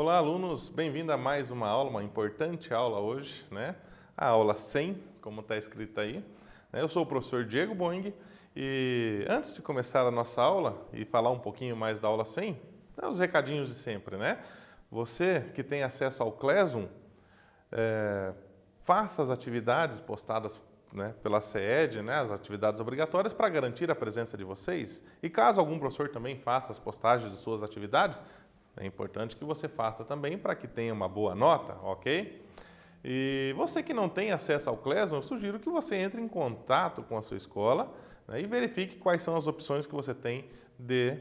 Olá, alunos! Bem-vindo a mais uma aula, uma importante aula hoje, né? A aula 100, como está escrito aí. Eu sou o professor Diego Boing e antes de começar a nossa aula e falar um pouquinho mais da aula 100, os recadinhos de sempre, né? Você que tem acesso ao Classroom, faça as atividades postadas, né, pela CED, né, as atividades obrigatórias para garantir a presença de vocês. E caso algum professor também faça as postagens de suas atividades, é importante que você faça também para que tenha uma boa nota, ok? E você que não tem acesso ao Classroom, eu sugiro que você entre em contato com a sua escola, né, e verifique quais são as opções que você tem de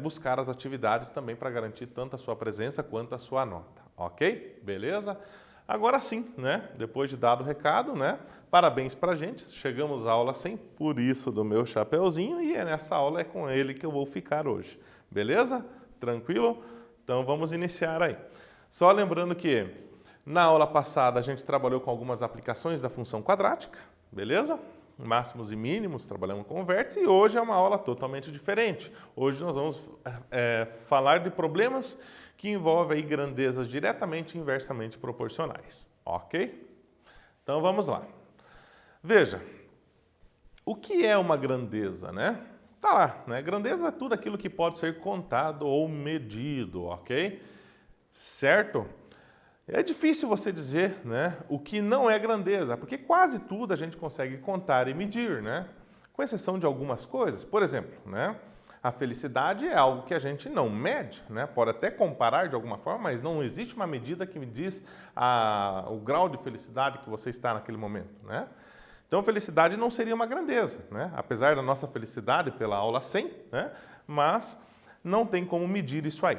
buscar as atividades também para garantir tanto a sua presença quanto a sua nota, ok? Beleza? Agora sim, né? Depois de dado o recado, né? Parabéns pra gente, chegamos à aula 100, por isso do meu chapeuzinho, e nessa aula é com ele que eu vou ficar hoje. Beleza? Tranquilo? Então vamos iniciar aí. Só lembrando que na aula passada a gente trabalhou com algumas aplicações da função quadrática, beleza? Máximos e mínimos, trabalhamos com vértice, e hoje é uma aula totalmente diferente. Hoje nós vamos falar de problemas que envolve aí grandezas diretamente e inversamente proporcionais, ok? Então vamos lá. Veja, o que é uma grandeza, né? Tá lá, né? Grandeza é tudo aquilo que pode ser contado ou medido, ok? Certo? É difícil você dizer, né, o que não é grandeza, porque quase tudo a gente consegue contar e medir, né? Com exceção de algumas coisas. Por exemplo, né? A felicidade é algo que a gente não mede, né? Pode até comparar de alguma forma, mas não existe uma medida que me diz o grau de felicidade que você está naquele momento, né? Então, felicidade não seria uma grandeza, né? Apesar da nossa felicidade pela aula 100, né? Mas não tem como medir isso aí.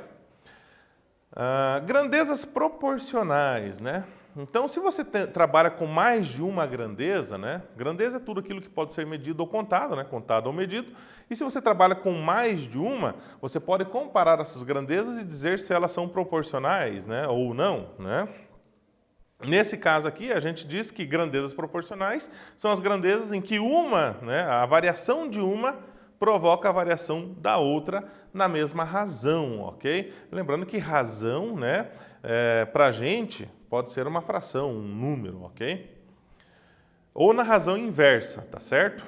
Grandezas proporcionais, né? Então, se você trabalha com mais de uma grandeza, né? Grandeza é tudo aquilo que pode ser medido ou contado, né? Contado ou medido. E se você trabalha com mais de uma, você pode comparar essas grandezas e dizer se elas são proporcionais, né? Ou não, né? Nesse caso aqui, a gente diz que grandezas proporcionais são as grandezas em que uma, né? A variação de uma provoca a variação da outra na mesma razão, ok? Lembrando que razão, né? Para a gente pode ser uma fração, um número, ok? Ou na razão inversa, tá certo?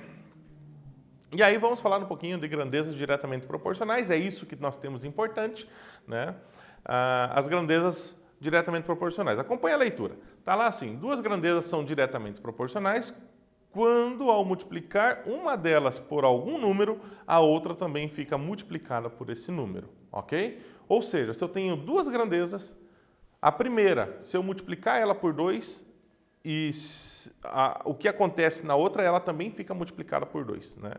E aí vamos falar um pouquinho de grandezas diretamente proporcionais, é isso que nós temos importante, né? As grandezas diretamente proporcionais. Acompanhe a leitura. Está lá assim, duas grandezas são diretamente proporcionais quando, ao multiplicar uma delas por algum número, a outra também fica multiplicada por esse número, ok? Ou seja, se eu tenho duas grandezas, a primeira, se eu multiplicar ela por 2, o que acontece na outra, ela também fica multiplicada por 2, né?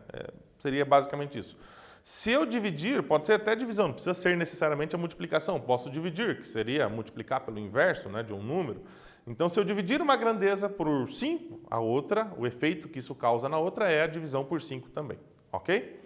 Seria basicamente isso. Se eu dividir, pode ser até divisão, não precisa ser necessariamente a multiplicação. Posso dividir, que seria multiplicar pelo inverso, né, de um número. Então, se eu dividir uma grandeza por 5, a outra, o efeito que isso causa na outra é a divisão por 5 também, ok?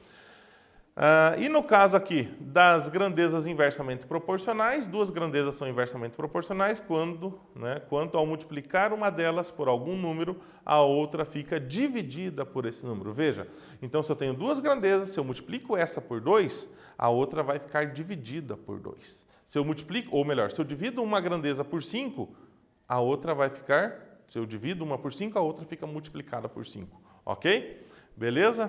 E no caso aqui das grandezas inversamente proporcionais, duas grandezas são inversamente proporcionais quando, né, quanto ao multiplicar uma delas por algum número, a outra fica dividida por esse número. Veja, então se eu tenho duas grandezas, se eu multiplico essa por 2, a outra vai ficar dividida por 2. Se eu multiplico, ou melhor, se eu divido uma grandeza por 5, a outra vai ficar, se eu divido uma por 5, a outra fica multiplicada por 5, ok? Beleza?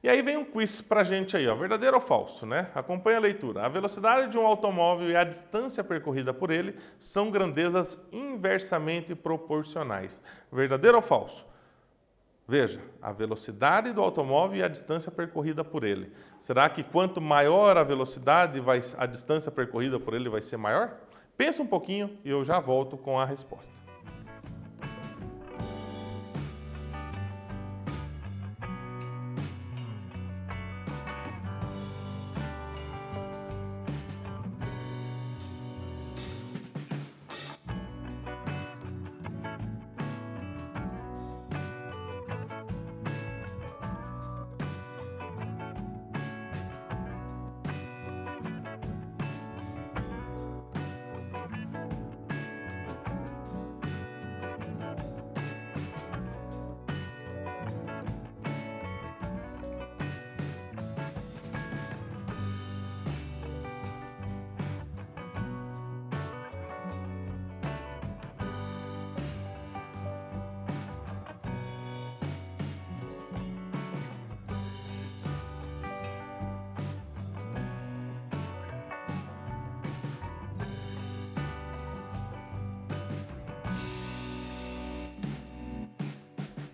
E aí vem um quiz pra gente aí, ó, verdadeiro ou falso, né? Acompanhe a leitura. A velocidade de um automóvel e a distância percorrida por ele são grandezas inversamente proporcionais. Verdadeiro ou falso? Veja, a velocidade do automóvel e a distância percorrida por ele. Será que quanto maior a velocidade, a distância percorrida por ele vai ser maior? Pensa um pouquinho e eu já volto com a resposta.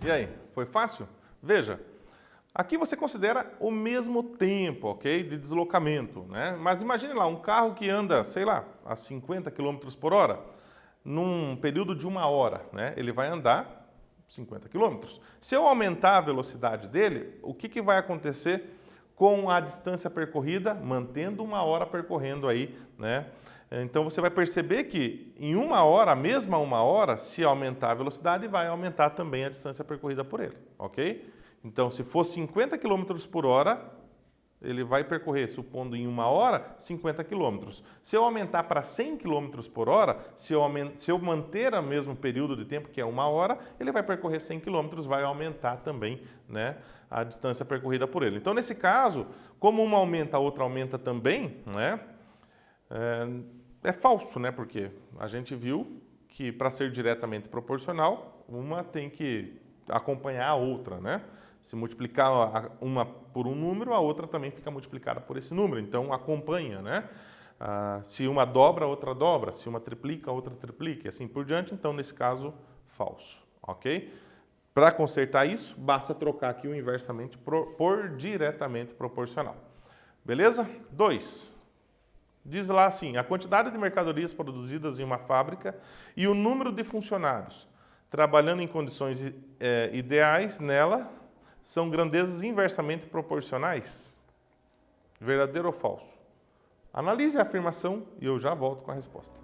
E aí, foi fácil? Veja, aqui você considera o mesmo tempo, ok, de deslocamento, né? Mas imagine lá, um carro que anda, sei lá, a 50 km por hora, num período de 1 hora, né? Ele vai andar 50 km. Se eu aumentar a velocidade dele, o que vai acontecer com a distância percorrida, mantendo 1 hora percorrendo aí, né? Então você vai perceber que em 1 hora, a mesma 1 hora, se aumentar a velocidade, vai aumentar também a distância percorrida por ele, ok? Então, se for 50 km por hora, ele vai percorrer, supondo em 1 hora, 50 km. Se eu aumentar para 100 km por hora, se eu manter o mesmo período de tempo, que é 1 hora, ele vai percorrer 100 km, vai aumentar também, né, a distância percorrida por ele. Então, nesse caso, como uma aumenta, a outra aumenta também, né, é falso, né, porque a gente viu que para ser diretamente proporcional, uma tem que acompanhar a outra, né? Se multiplicar uma por um número, a outra também fica multiplicada por esse número. Então, acompanha, né? Se uma dobra, a outra dobra. Se uma triplica, a outra triplica. E assim por diante. Então, nesse caso, falso. Ok? Para consertar isso, basta trocar aqui o inversamente por diretamente proporcional. Beleza? 2. Diz lá assim, a quantidade de mercadorias produzidas em uma fábrica e o número de funcionários trabalhando em condições ideais nela são grandezas inversamente proporcionais? Verdadeiro ou falso? Analise a afirmação e eu já volto com a resposta.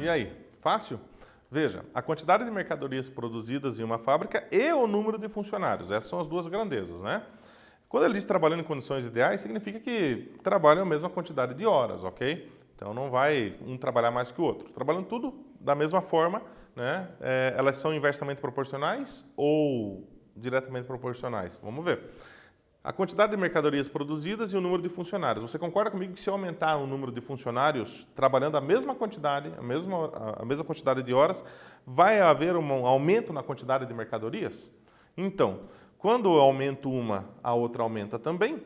E aí, fácil? Veja, a quantidade de mercadorias produzidas em uma fábrica e o número de funcionários. Essas são as duas grandezas, né? Quando ele diz trabalhando em condições ideais, significa que trabalham a mesma quantidade de horas, ok? Então não vai um trabalhar mais que o outro. Trabalhando tudo da mesma forma, né? Elas são inversamente proporcionais ou diretamente proporcionais? Vamos ver. A quantidade de mercadorias produzidas e o número de funcionários. Você concorda comigo que se eu aumentar o número de funcionários trabalhando a mesma quantidade, a mesma quantidade de horas, vai haver um aumento na quantidade de mercadorias? Então, quando eu aumento uma, a outra aumenta também.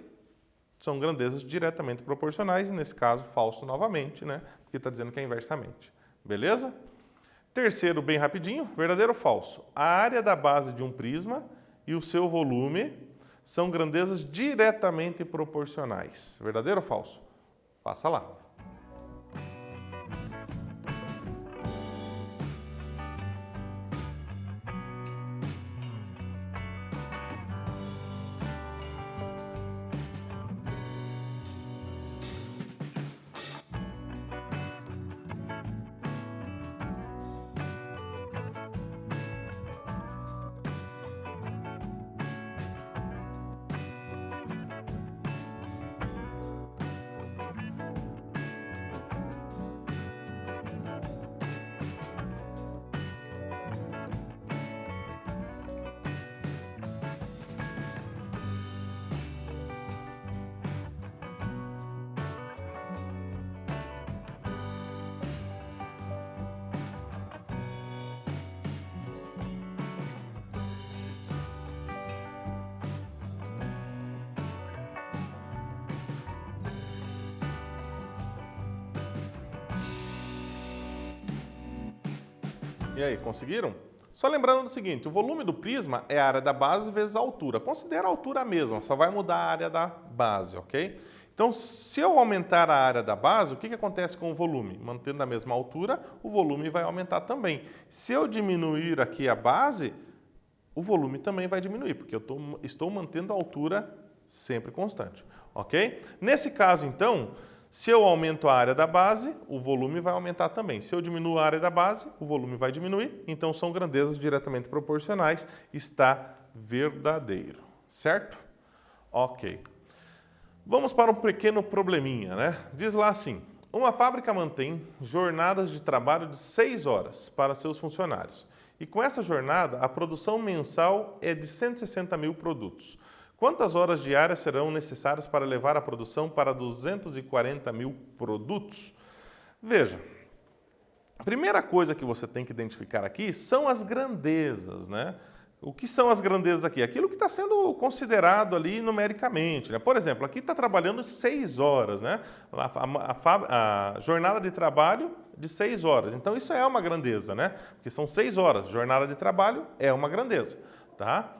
São grandezas diretamente proporcionais, e nesse caso, falso novamente, né? Porque está dizendo que é inversamente. Beleza? Terceiro, bem rapidinho, verdadeiro ou falso? A área da base de um prisma e o seu volume são grandezas diretamente proporcionais. Verdadeiro ou falso? Faça lá. E aí, conseguiram? Só lembrando do seguinte, o volume do prisma é a área da base vezes a altura. Considera a altura a mesma, só vai mudar a área da base, ok? Então, se eu aumentar a área da base, o que acontece com o volume? Mantendo a mesma altura, o volume vai aumentar também. Se eu diminuir aqui a base, o volume também vai diminuir, porque eu estou mantendo a altura sempre constante, ok? Nesse caso, então, se eu aumento a área da base, o volume vai aumentar também. Se eu diminuo a área da base, o volume vai diminuir. Então, são grandezas diretamente proporcionais. Está verdadeiro, certo? Ok. Vamos para um pequeno probleminha, né? Diz lá assim, uma fábrica mantém jornadas de trabalho de 6 horas para seus funcionários. E com essa jornada, a produção mensal é de 160 mil produtos. Quantas horas diárias serão necessárias para levar a produção para 240 mil produtos? Veja, a primeira coisa que você tem que identificar aqui são as grandezas, né? O que são as grandezas aqui? Aquilo que está sendo considerado ali numericamente, né? Por exemplo, aqui está trabalhando 6 horas, né? A jornada de trabalho de 6 horas. Então, isso é uma grandeza, né? Porque são 6 horas. Jornada de trabalho é uma grandeza, tá?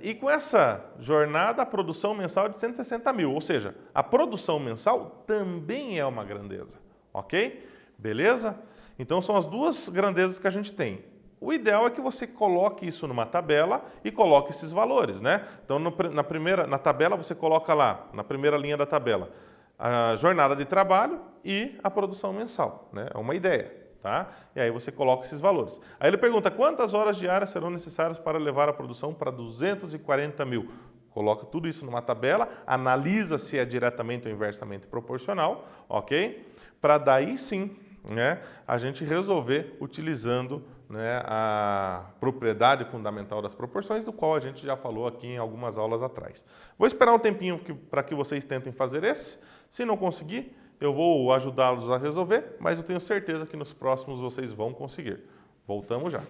E com essa jornada, a produção mensal é de 160 mil, ou seja, a produção mensal também é uma grandeza, ok? Beleza? Então, são as duas grandezas que a gente tem. O ideal é que você coloque isso numa tabela e coloque esses valores, né? Então, na tabela, você coloca lá, na primeira linha da tabela, a jornada de trabalho e a produção mensal, né? É uma ideia. Tá? E aí você coloca esses valores. Aí ele pergunta quantas horas diárias serão necessárias para levar a produção para 240 mil. Coloca tudo isso numa tabela, analisa se é diretamente ou inversamente proporcional, ok? Para daí sim, né, a gente resolver utilizando, né, a propriedade fundamental das proporções, do qual a gente já falou aqui em algumas aulas atrás. Vou esperar um tempinho para que vocês tentem fazer esse. Se não conseguir, eu vou ajudá-los a resolver, mas eu tenho certeza que nos próximos vocês vão conseguir. Voltamos já.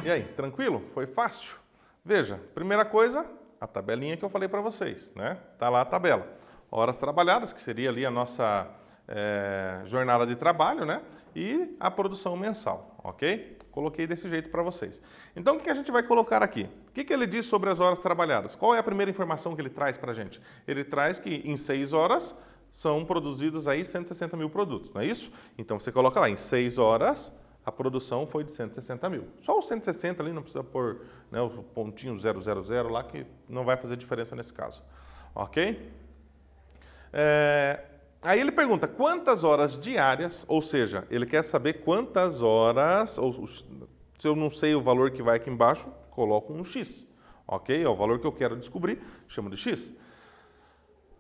E aí, tranquilo? Foi fácil? Veja, primeira coisa, a tabelinha que eu falei para vocês, né? Tá lá a tabela. Horas trabalhadas, que seria ali a nossa jornada de trabalho, né? E a produção mensal, ok? Coloquei desse jeito para vocês. Então, o que a gente vai colocar aqui? O que ele diz sobre as horas trabalhadas? Qual é a primeira informação que ele traz para a gente? Ele traz que em 6 horas são produzidos aí 160 mil produtos, não é isso? Então, você coloca lá, em 6 horas, a produção foi de 160 mil. Só os 160 ali, não precisa pôr, né, o pontinho 000 lá, que não vai fazer diferença nesse caso, ok? Aí ele pergunta quantas horas diárias, ou seja, ele quer saber quantas horas, ou se eu não sei o valor que vai aqui embaixo, coloco um X, ok? É o valor que eu quero descobrir, chamo de X.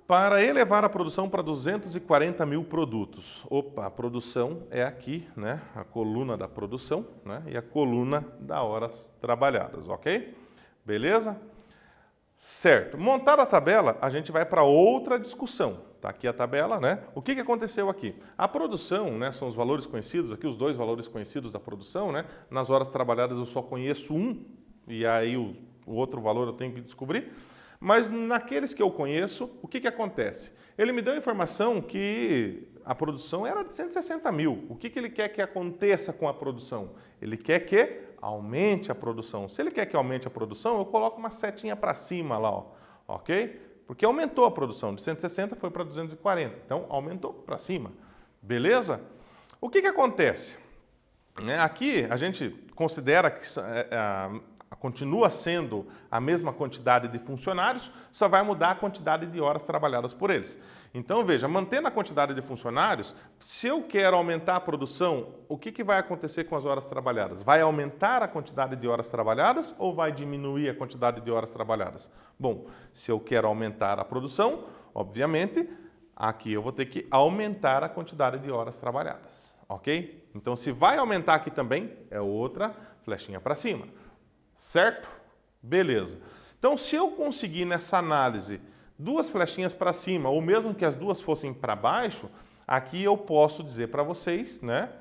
Para elevar a produção para 240 mil produtos. Opa, a produção é aqui, né? A coluna da produção, né? E a coluna da horas trabalhadas, ok? Beleza? Certo. Montar a tabela, a gente vai para outra discussão. Está aqui a tabela, né? O que aconteceu aqui? A produção, né, são os valores conhecidos, aqui os dois valores conhecidos da produção, né? Nas horas trabalhadas eu só conheço um, e aí o outro valor eu tenho que descobrir. Mas naqueles que eu conheço, o que acontece? Ele me deu a informação que a produção era de 160 mil. O que ele quer que aconteça com a produção? Ele quer que aumente a produção. Se ele quer que aumente a produção, eu coloco uma setinha para cima lá, ó, ok? Porque aumentou a produção, de 160 foi para 240, então aumentou para cima, beleza? O que acontece? Aqui a gente considera que continua sendo a mesma quantidade de funcionários, só vai mudar a quantidade de horas trabalhadas por eles. Então, veja, mantendo a quantidade de funcionários, se eu quero aumentar a produção, o que vai acontecer com as horas trabalhadas? Vai aumentar a quantidade de horas trabalhadas ou vai diminuir a quantidade de horas trabalhadas? Bom, se eu quero aumentar a produção, obviamente, aqui eu vou ter que aumentar a quantidade de horas trabalhadas, ok? Então, se vai aumentar aqui também, é outra flechinha para cima. Certo? Beleza. Então, se eu conseguir nessa análise duas flechinhas para cima, ou mesmo que as duas fossem para baixo, aqui eu posso dizer para vocês, né,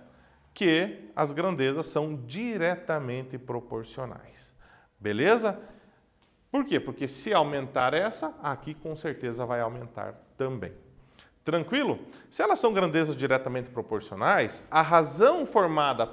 que as grandezas são diretamente proporcionais. Beleza? Por quê? Porque se aumentar essa, aqui com certeza vai aumentar também. Tranquilo? Se elas são grandezas diretamente proporcionais, a razão formada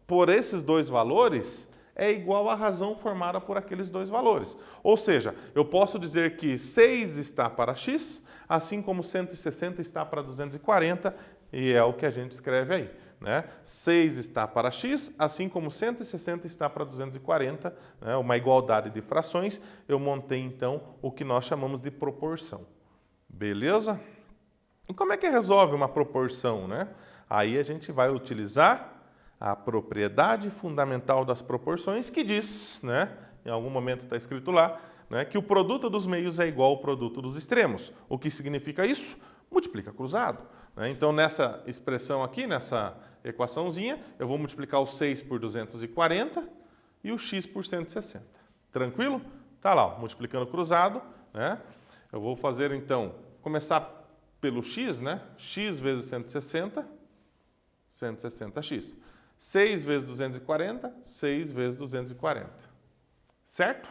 por esses dois valores é igual à razão formada por aqueles dois valores. Ou seja, eu posso dizer que 6 está para x, assim como 160 está para 240, e é o que a gente escreve aí, né? 6 está para x, assim como 160 está para 240, né? Uma igualdade de frações. Eu montei, então, o que nós chamamos de proporção. Beleza? E como é que resolve uma proporção, né? Aí a gente vai utilizar a propriedade fundamental das proporções, que diz, né, em algum momento está escrito lá, né, que o produto dos meios é igual ao produto dos extremos. O que significa isso? Multiplica cruzado, né? Então, nessa expressão aqui, nessa equaçãozinha, eu vou multiplicar o 6 por 240 e o x por 160. Tranquilo? Está lá, ó, multiplicando cruzado, né? Eu vou fazer, então, começar pelo x, né? X vezes 160, 160x. 6 vezes 240, 6 vezes 240. Certo?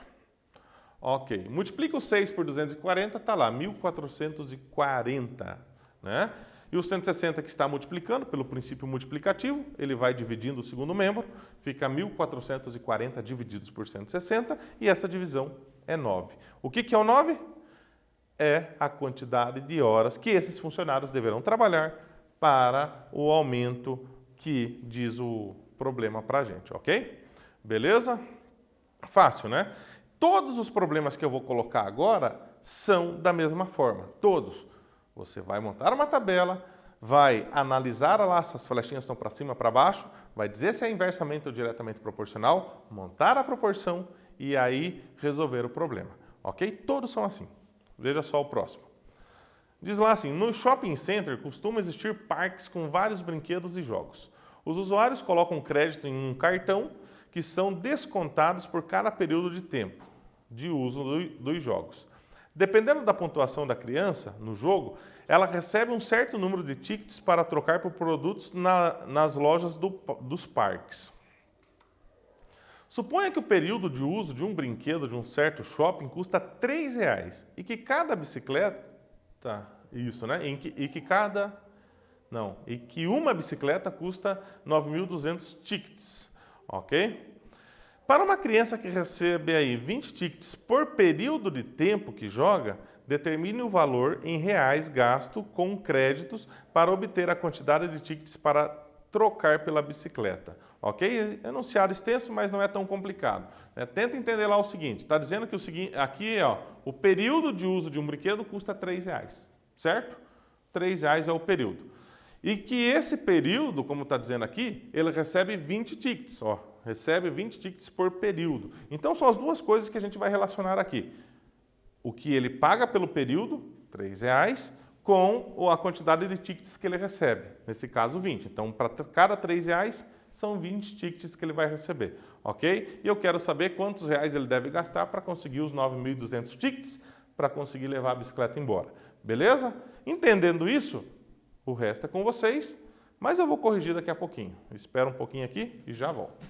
Ok. Multiplica o 6 por 240, está lá, 1440. Né? E o 160 que está multiplicando, pelo princípio multiplicativo, ele vai dividindo o segundo membro, fica 1440 divididos por 160, e essa divisão é 9. O que é o 9? É a quantidade de horas que esses funcionários deverão trabalhar para o aumento que diz o problema para a gente, ok? Beleza? Fácil, né? Todos os problemas que eu vou colocar agora são da mesma forma, todos. Você vai montar uma tabela, vai analisar lá se as flechinhas estão para cima, para baixo, vai dizer se é inversamente ou diretamente proporcional, montar a proporção e aí resolver o problema, ok? Todos são assim. Veja só o próximo. Diz lá assim, no shopping center costuma existir parques com vários brinquedos e jogos. Os usuários colocam crédito em um cartão que são descontados por cada período de tempo de uso dos jogos. Dependendo da pontuação da criança no jogo, ela recebe um certo número de tickets para trocar por produtos nas lojas dos parques. Suponha que o período de uso de um brinquedo de um certo shopping custa R$ 3 e que cada bicicleta, isso, né? E que uma bicicleta custa 9.200 tickets, ok? Para uma criança que recebe aí 20 tickets por período de tempo que joga, determine o valor em reais gasto com créditos para obter a quantidade de tickets para trocar pela bicicleta. Ok? Enunciado extenso, mas não é tão complicado. Tenta entender lá o seguinte, está dizendo que o seguinte, aqui o período de uso de um brinquedo custa R$ 3, certo? R$ 3 é o período. E que esse período, como está dizendo aqui, ele recebe 20 tickets, recebe 20 tickets por período. Então são as duas coisas que a gente vai relacionar aqui. O que ele paga pelo período, R$ 3, com a quantidade de tickets que ele recebe, nesse caso 20. Então, para cada R$ 3, são 20 tickets que ele vai receber, ok? E eu quero saber quantos reais ele deve gastar para conseguir os 9.200 tickets, para conseguir levar a bicicleta embora, beleza? Entendendo isso, o resto é com vocês, mas eu vou corrigir daqui a pouquinho. Espera um pouquinho aqui e já volto.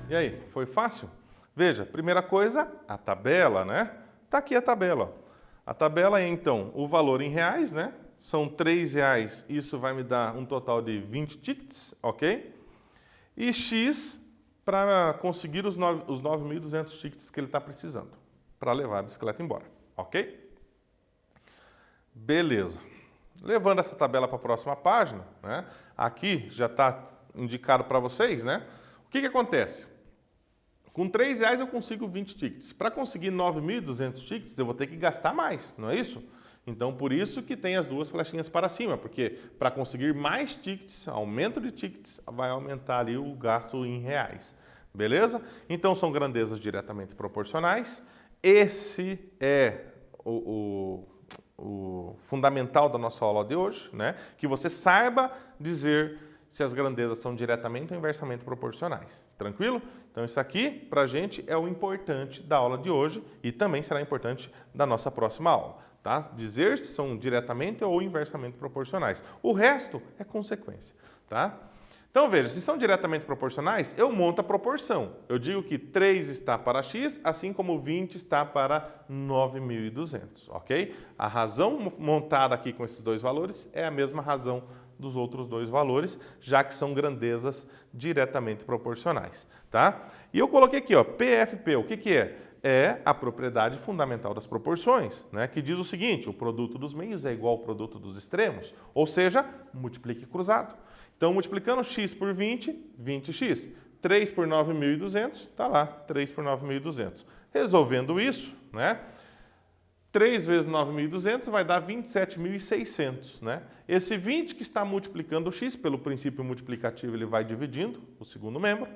E aí, foi fácil? Veja, primeira coisa, a tabela, né? Tá aqui a tabela. A tabela é, então, o valor em reais, né? São R$ 3, isso vai me dar um total de 20 tickets, ok? E X para conseguir os 9.200 tickets que ele está precisando para levar a bicicleta embora, ok? Beleza. Levando essa tabela para a próxima página, né? Aqui já está indicado para vocês, né? O que acontece? Com R$ 3 eu consigo 20 tickets. Para conseguir 9.200 tickets, eu vou ter que gastar mais, não é isso? Então, por isso que tem as duas flechinhas para cima, porque para conseguir mais tickets, aumento de tickets, vai aumentar ali o gasto em reais. Beleza? Então, são grandezas diretamente proporcionais. Esse é o fundamental da nossa aula de hoje, né? Que você saiba dizer se as grandezas são diretamente ou inversamente proporcionais. Tranquilo? Então, isso aqui, para a gente, é o importante da aula de hoje e também será importante da nossa próxima aula. Tá? Dizer se são diretamente ou inversamente proporcionais. O resto é consequência. Tá? Então, veja, se são diretamente proporcionais, eu monto a proporção. Eu digo que 3 está para x, assim como 20 está para 9.200, ok? A razão montada aqui com esses dois valores é a mesma razão dos outros dois valores, já que são grandezas diretamente proporcionais, tá? E eu coloquei aqui, ó, PFP, o que que é? É a propriedade fundamental das proporções, né? Que diz o seguinte, o produto dos meios é igual ao produto dos extremos, ou seja, multiplique cruzado. Então, multiplicando x por 20, 20x. 3 por 9.200, está lá, 3 por 9.200. Resolvendo isso, né? 3 vezes 9.200 vai dar 27.600, né? Esse 20 que está multiplicando o x, pelo princípio multiplicativo, ele vai dividindo o segundo membro,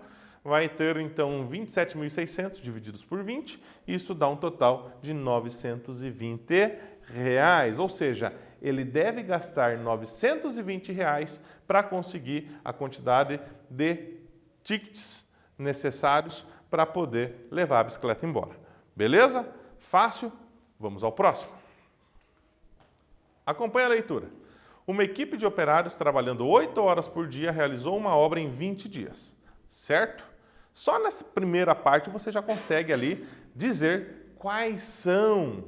vai ter, então, 27.600 divididos por 20, isso dá um total de R$ 920, ou seja, ele deve gastar R$ 920 para conseguir a quantidade de tickets necessários para poder levar a bicicleta embora. Beleza? Fácil? Vamos ao próximo. Acompanhe a leitura. Uma equipe de operários trabalhando 8 horas por dia realizou uma obra em 20 dias. Certo? Só nessa primeira parte você já consegue ali dizer quais são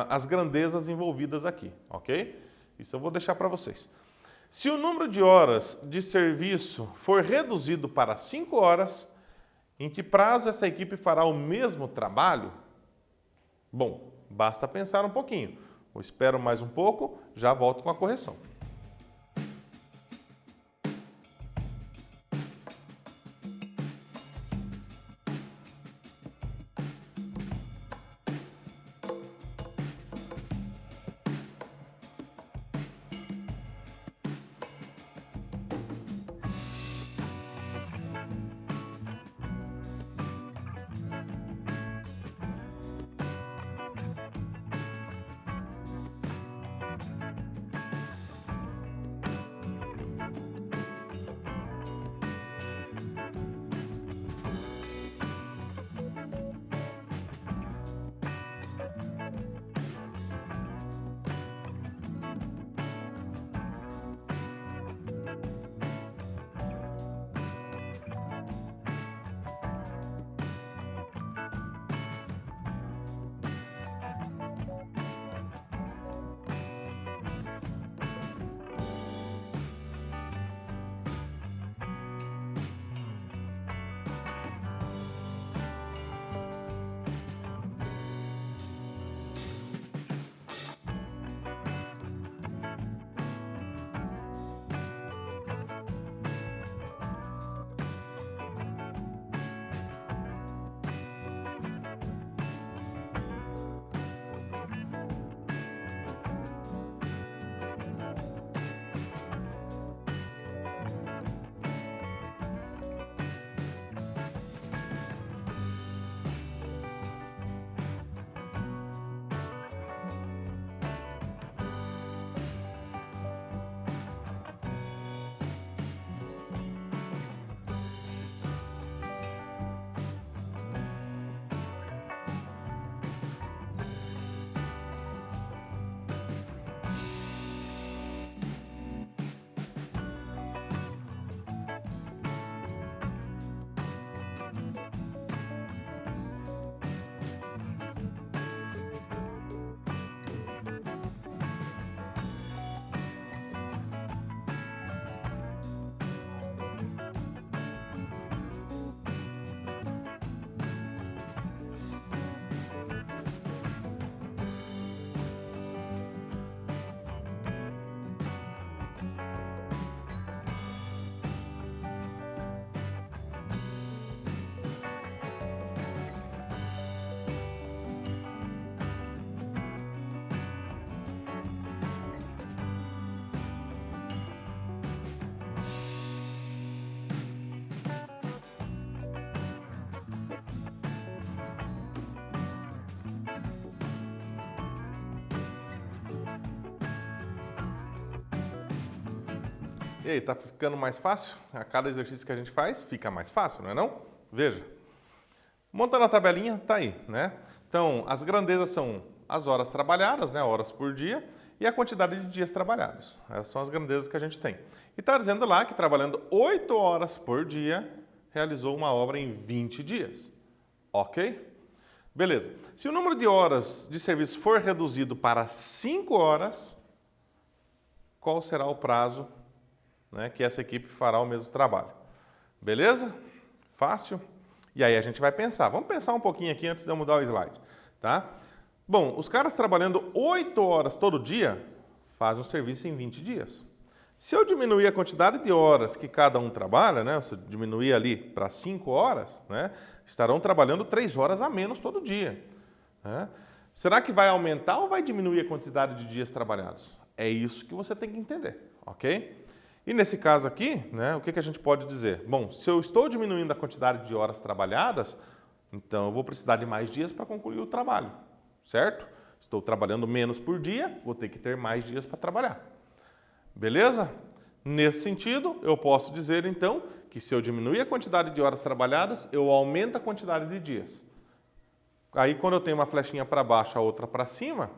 as grandezas envolvidas aqui, ok? Isso eu vou deixar para vocês. Se o número de horas de serviço for reduzido para 5 horas, em que prazo essa equipe fará o mesmo trabalho? Bom, basta pensar um pouquinho. Eu espero mais um pouco, já volto com a correção. E aí, tá ficando mais fácil? A cada exercício que a gente faz, fica mais fácil, não é não? Veja. Montando a tabelinha, tá aí, né? Então, as grandezas são as horas trabalhadas, né? Horas por dia, e a quantidade de dias trabalhados. Essas são as grandezas que a gente tem. E está dizendo lá que trabalhando 8 horas por dia, realizou uma obra em 20 dias. Ok? Beleza. Se o número de horas de serviço for reduzido para 5 horas, qual será o prazo, né, que essa equipe fará o mesmo trabalho? Beleza? Fácil? E aí a gente vai pensar. Vamos pensar um pouquinho aqui antes de eu mudar o slide, tá? Bom, os caras trabalhando 8 horas todo dia fazem o serviço em 20 dias. Se eu diminuir a quantidade de horas que cada um trabalha, né, se eu diminuir ali para 5 horas, né, estarão trabalhando 3 horas a menos todo dia, né? Será que vai aumentar ou vai diminuir a quantidade de dias trabalhados? É isso que você tem que entender, ok? E nesse caso aqui, né, o que a gente pode dizer? Bom, se eu estou diminuindo a quantidade de horas trabalhadas, então eu vou precisar de mais dias para concluir o trabalho, certo? Estou trabalhando menos por dia, vou ter que ter mais dias para trabalhar. Beleza? Nesse sentido, eu posso dizer então que se eu diminuir a quantidade de horas trabalhadas, eu aumento a quantidade de dias. Aí quando eu tenho uma flechinha para baixo, a outra para cima,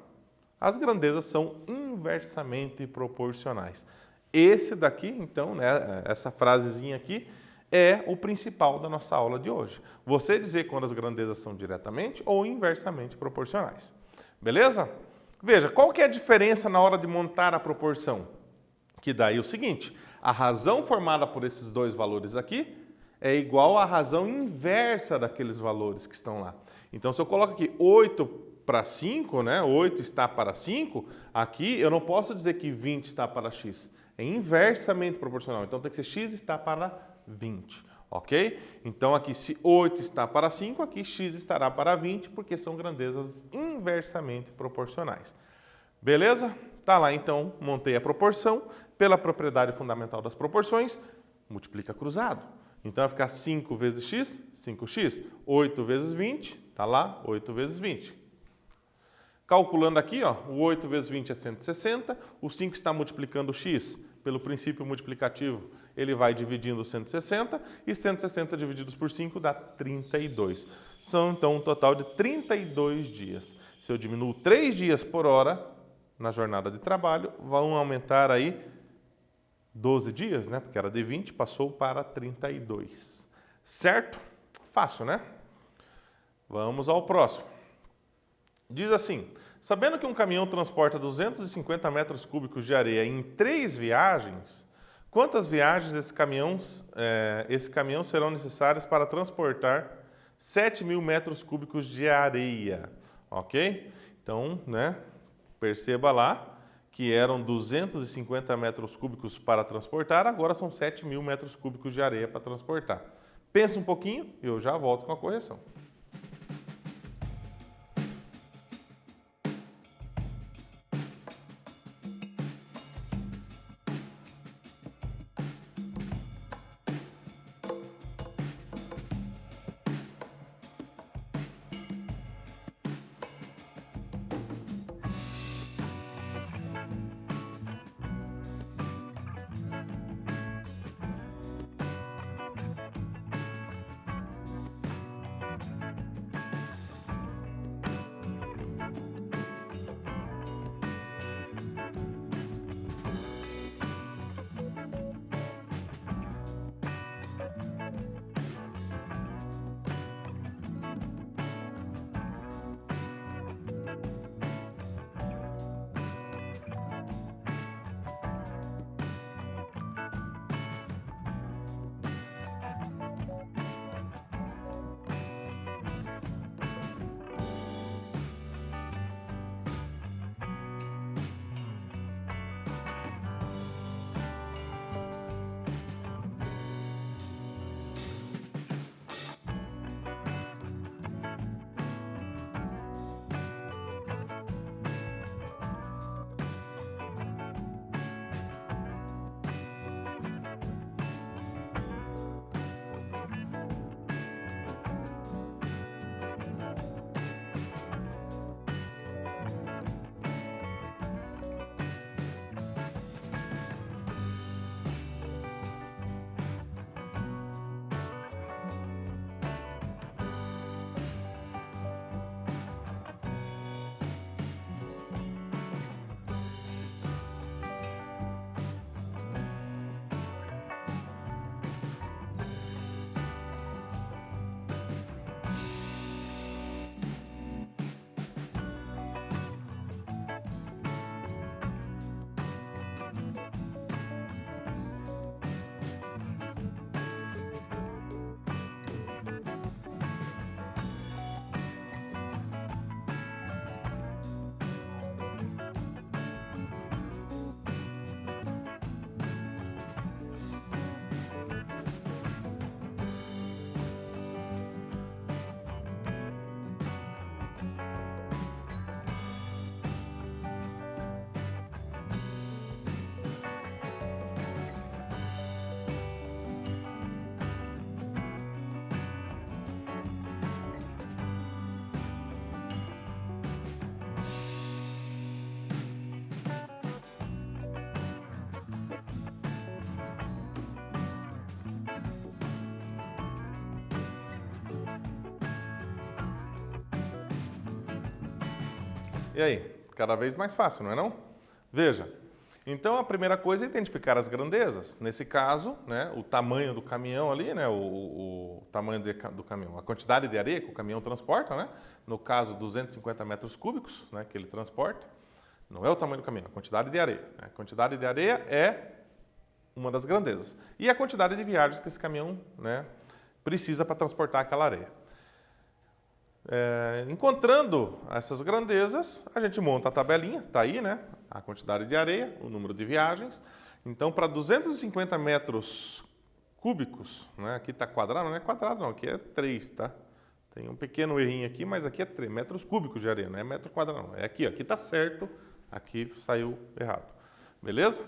as grandezas são inversamente proporcionais. Esse daqui, então, né, essa frasezinha aqui, é o principal da nossa aula de hoje. Você dizer quando as grandezas são diretamente ou inversamente proporcionais. Beleza? Veja, qual que é a diferença na hora de montar a proporção? Que daí é o seguinte, a razão formada por esses dois valores aqui é igual à razão inversa daqueles valores que estão lá. Então, se eu coloco aqui 8 para 5, né, 8 está para 5, aqui eu não posso dizer que 20 está para x. É inversamente proporcional, então tem que ser x está para 20, ok? Então aqui se 8 está para 5, aqui x estará para 20, porque são grandezas inversamente proporcionais. Beleza? Tá lá então, montei a proporção, pela propriedade fundamental das proporções, multiplica cruzado. Então vai ficar 5 vezes x, 5x, 8 vezes 20, tá lá, 8 vezes 20. Calculando aqui, ó, o 8 vezes 20 é 160, o 5 está multiplicando o x pelo princípio multiplicativo, ele vai dividindo 160, e 160 divididos por 5 dá 32. São, então, um total de 32 dias. Se eu diminuo 3 dias por hora na jornada de trabalho, vão aumentar aí 12 dias, né? Porque era de 20, passou para 32. Certo? Fácil, né? Vamos ao próximo. Diz assim, sabendo que um caminhão transporta 250 metros cúbicos de areia em 3 viagens, quantas viagens esse caminhão serão necessárias para transportar 7.000 metros cúbicos de areia? Ok? Então, né, perceba lá que eram 250 metros cúbicos para transportar, agora são 7.000 metros cúbicos de areia para transportar. Pensa um pouquinho e eu já volto com a correção. E aí? Cada vez mais fácil, não é não? Veja, então a primeira coisa é identificar as grandezas. Nesse caso, né, o tamanho do caminhão ali, né, o tamanho do caminhão, a quantidade de areia que o caminhão transporta, né, no caso 250 metros cúbicos, né, que ele transporta, não é o tamanho do caminhão, é a quantidade de areia. A quantidade de areia é uma das grandezas. E a quantidade de viagens que esse caminhão, né, precisa para transportar aquela areia. Encontrando essas grandezas, a gente monta a tabelinha, está aí, né? A quantidade de areia, o número de viagens. Então, para 250 metros cúbicos, né? Aqui está quadrado, não é quadrado não, aqui é 3, tá? Tem um pequeno errinho aqui, mas aqui é 3 metros cúbicos de areia, não é metro quadrado não. É aqui, ó, aqui está certo, aqui saiu errado. Beleza?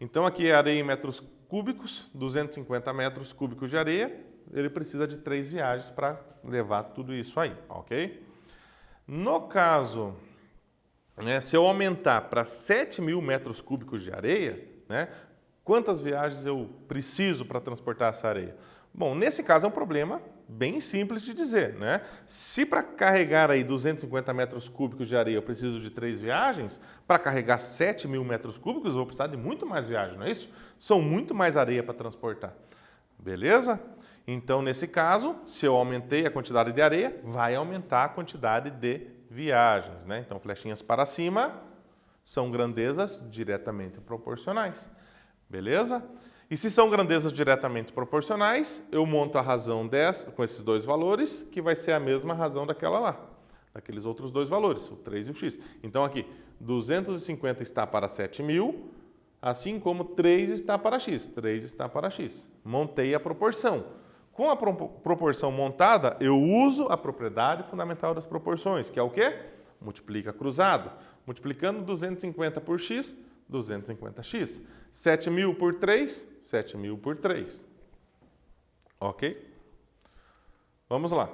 Então, aqui é areia em metros cúbicos, 250 metros cúbicos de areia. Ele precisa de 3 viagens para levar tudo isso aí, ok? No caso, né, se eu aumentar para 7.000 metros cúbicos de areia, né, quantas viagens eu preciso para transportar essa areia? Bom, nesse caso é um problema bem simples de dizer, né? Se para carregar aí 250 metros cúbicos de areia eu preciso de 3 viagens, para carregar 7.000 metros cúbicos eu vou precisar de muito mais viagens, não é isso? São muito mais areia para transportar, beleza? Então, nesse caso, se eu aumentei a quantidade de areia, vai aumentar a quantidade de viagens, né? Então, flechinhas para cima são grandezas diretamente proporcionais, beleza? E se são grandezas diretamente proporcionais, eu monto a razão dessa com esses dois valores, que vai ser a mesma razão daquela lá, daqueles outros dois valores, o 3 e o x. Então, aqui, 250 está para 7.000, assim como 3 está para x. 3 está para x. Montei a proporção. Com a proporção montada, eu uso a propriedade fundamental das proporções, que é o quê? Multiplica cruzado. Multiplicando 250 por x, 250x. 7.000 por 3, 7.000 por 3. Ok? Vamos lá.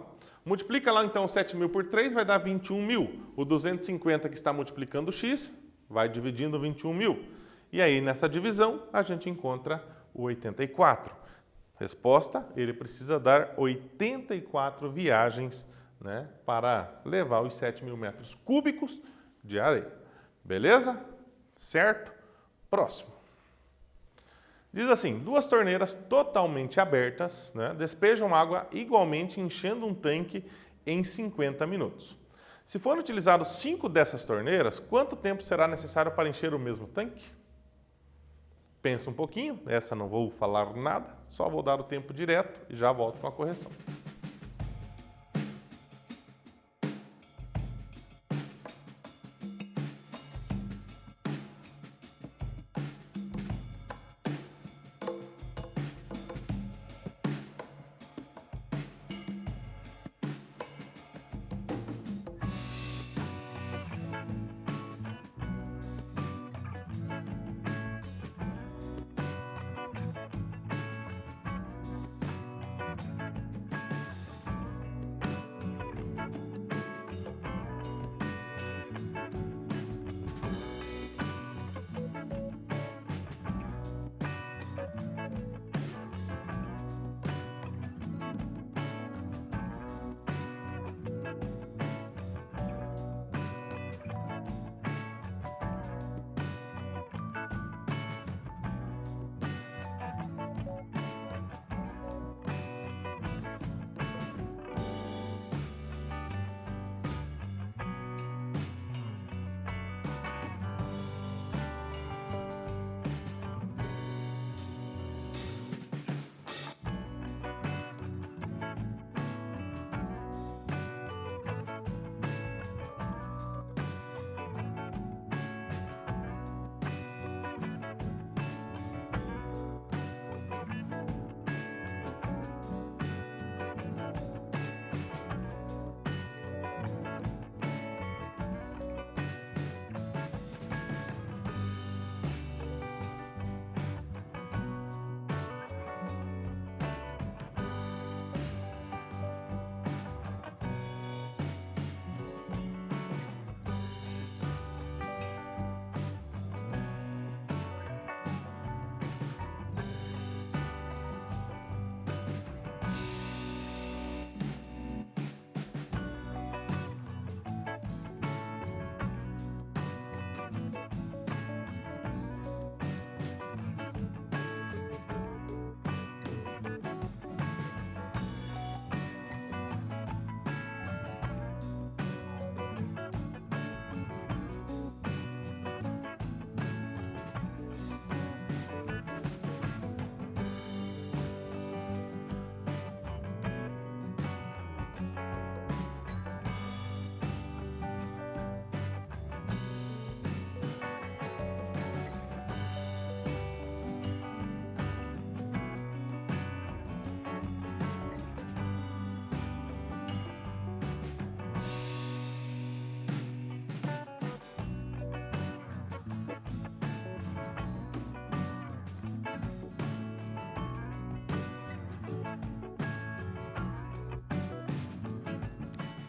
Multiplica lá então 7.000 por 3, vai dar 21.000. O 250 que está multiplicando x, vai dividindo 21.000. E aí, nessa divisão, a gente encontra o 84. Resposta, ele precisa dar 84 viagens, né, para levar os 7.000 metros cúbicos de areia. Beleza? Certo? Próximo. Diz assim, 2 torneiras totalmente abertas, né, despejam água igualmente enchendo um tanque em 50 minutos. Se forem utilizados 5 dessas torneiras, quanto tempo será necessário para encher o mesmo tanque? Pensa um pouquinho, essa não vou falar nada, só vou dar o tempo direto e já volto com a correção.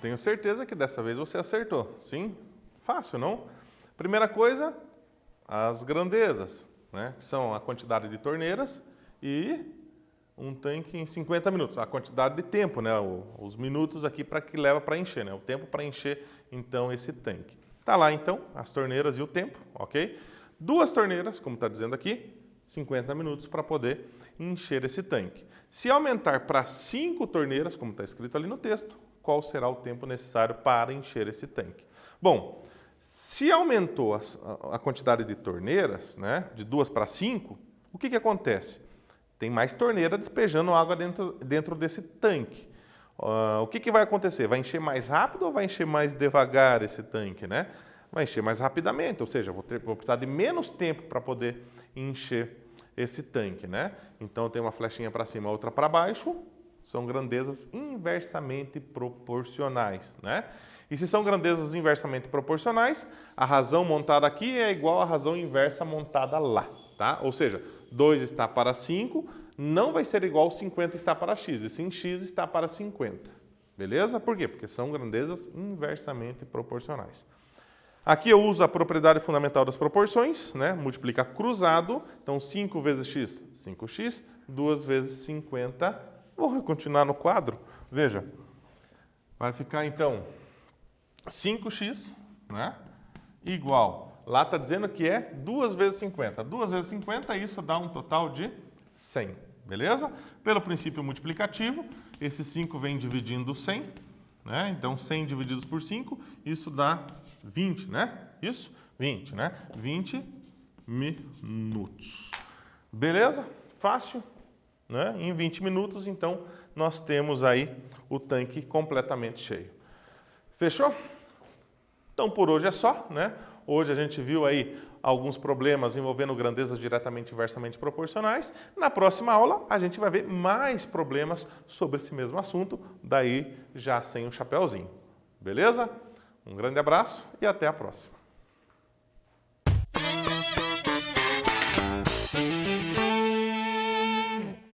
Tenho certeza que dessa vez você acertou. Sim? Fácil, não? Primeira coisa, as grandezas, né? Que são a quantidade de torneiras e um tanque em 50 minutos. A quantidade de tempo, né? Os minutos aqui para que leva para encher, né? O tempo para encher, então, esse tanque. Tá lá, então, as torneiras e o tempo, ok? 2 torneiras, como está dizendo aqui, 50 minutos para poder encher esse tanque. Se aumentar para 5 torneiras, como está escrito ali no texto, qual será o tempo necessário para encher esse tanque? Bom, se aumentou a quantidade de torneiras, né, de 2 para 5, o que acontece? Tem mais torneira despejando água dentro desse tanque. O que vai acontecer? Vai encher mais rápido ou vai encher mais devagar esse tanque, né? Vai encher mais rapidamente, ou seja, vou precisar de menos tempo para poder encher esse tanque, né? Então, tem uma flechinha para cima, outra para baixo. São grandezas inversamente proporcionais, né? E se são grandezas inversamente proporcionais, a razão montada aqui é igual à razão inversa montada lá, tá? Ou seja, 2 está para 5, não vai ser igual 50 está para x, e sim x está para 50. Beleza? Por quê? Porque são grandezas inversamente proporcionais. Aqui eu uso a propriedade fundamental das proporções, né? Multiplica cruzado, então 5 vezes x, 5x, 2 vezes 50. Vou continuar no quadro, veja. Vai ficar então 5x, né? Igual, lá está dizendo que é 2 vezes 50. 2 vezes 50, isso dá um total de 100, beleza? Pelo princípio multiplicativo, esse 5 vem dividindo 100, né? Então 100 divididos por 5, isso dá 20, né? Isso? 20, né? 20 minutos. Beleza? Fácil, né? Em 20 minutos, então, nós temos aí o tanque completamente cheio. Fechou? Então, por hoje é só, né? Hoje a gente viu aí alguns problemas envolvendo grandezas diretamente e inversamente proporcionais. Na próxima aula, a gente vai ver mais problemas sobre esse mesmo assunto, daí já sem o chapéuzinho. Beleza? Um grande abraço e até a próxima.